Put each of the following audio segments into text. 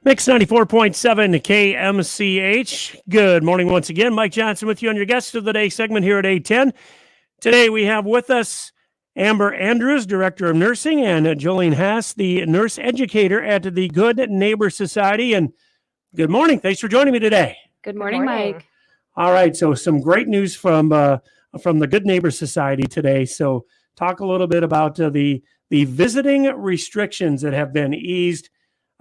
Mix 94.7 KMCH. Good morning once again. Mike Johnson with you on your Guest of the Day segment here at 810. Today we have with us Amber Andrews, Director of Nursing, and Jolene Haas, the nurse educator at the Good Neighbor Society. And good morning. Thanks for joining me today. Good morning, Mike. All right. So some great news from the Good Neighbor Society today. So talk a little bit about the visiting restrictions that have been eased.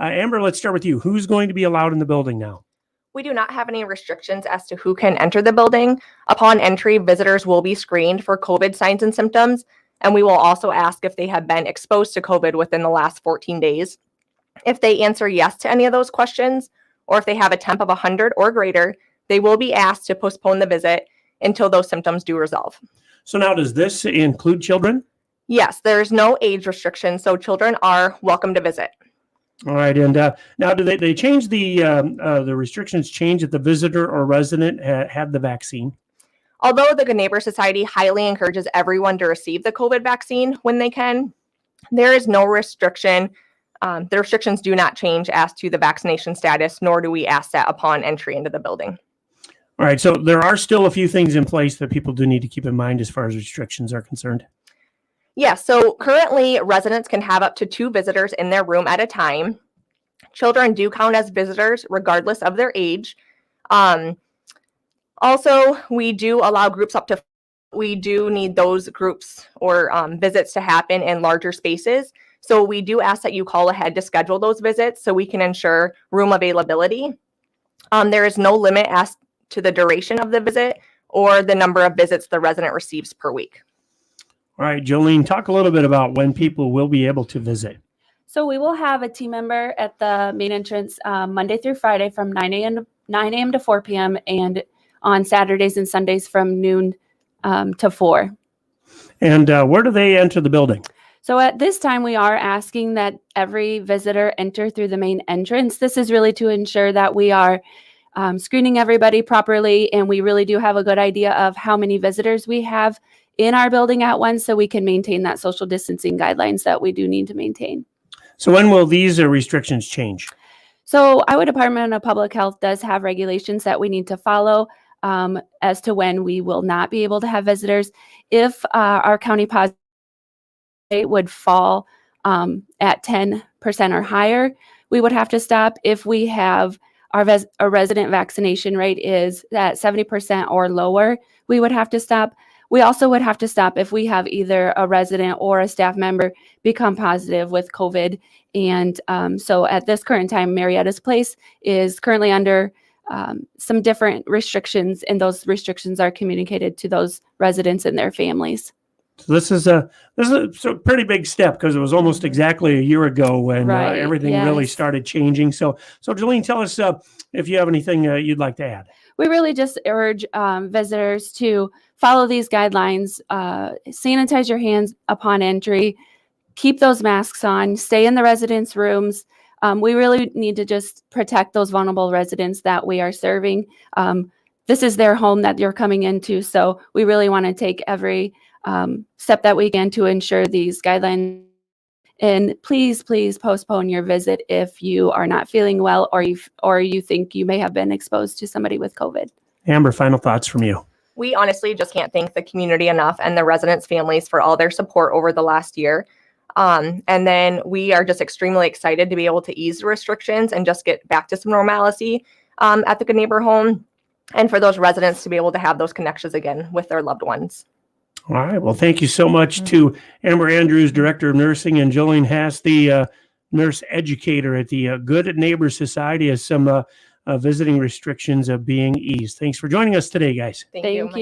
Amber, let's start with you. Who's going to be allowed in the building now? We do not have any restrictions as to who can enter the building. Upon entry, visitors will be screened for COVID signs and symptoms, and we will also ask if they have been exposed to COVID within the last 14 days. If they answer yes to any of those questions, or if they have a temp of 100 or greater, they will be asked to postpone the visit until those symptoms do resolve. So now, does this include children? Yes, there's no age restriction, so children are welcome to visit. All right, and now do they change the restrictions change if the visitor or resident had the vaccine? Although the Good Neighbor Society highly encourages everyone to receive the COVID vaccine when they can, there is no restriction. The restrictions do not change as to the vaccination status, nor do we ask that upon entry into the building. All right, so there are still a few things in place that people do need to keep in mind as far as restrictions are concerned. Yes, so currently residents can have up to 2 visitors in their room at a time. Children do count as visitors regardless of their age. Also, we do allow groups up to, we do need those groups or visits to happen in larger spaces. So we do ask that you call ahead to schedule those visits so we can ensure room availability. There is no limit as to the duration of the visit or the number of visits the resident receives per week. All right, Jolene, talk a little bit about when people will be able to visit. So we will have a team member at the main entrance Monday through Friday from 9 a.m. to 4 p.m. and on Saturdays and Sundays from noon to 4. And where do they enter the building? So at this time, we are asking that every visitor enter through the main entrance. This is really to ensure that we are screening everybody properly, and we really do have a good idea of how many visitors we have in our building at once, so we can maintain that social distancing guidelines that we do need to maintain. So when will these restrictions change? So Iowa Department of Public Health does have regulations that we need to follow as to when we will not be able to have visitors. If our county positive rate would fall at 10% or higher, we would have to stop. If we have our resident vaccination rate is at 70% or lower, we would have to stop. We also would have to stop if we have either a resident or a staff member become positive with COVID. And so at this current time, Marietta's Place is currently under some different restrictions, and those restrictions are communicated to those residents and their families. So this is a pretty big step, because it was almost exactly a year ago when everything really started changing. So Jolene, tell us if you have anything you'd like to add. We really just urge visitors to follow these guidelines, sanitize your hands upon entry, keep those masks on, stay in the residents' rooms. We really need to just protect those vulnerable residents that we are serving. This is their home that you're coming into, so we really want to take every step that we can to ensure these guidelines. And please postpone your visit if you are not feeling well, or you think you may have been exposed to somebody with COVID. Amber, final thoughts from you. We honestly just can't thank the community enough and the residents' families for all their support over the last year. And then we are just extremely excited to be able to ease the restrictions and just get back to some normalcy at the Good Neighbor home, and for those residents to be able to have those connections again with their loved ones. All right. Well, thank you so much to Amber Andrews, Director of Nursing, and Jolene Haas, the nurse educator at the Good Neighbor Society, as some visiting restrictions are being eased. Thanks for joining us today, guys. Thank you.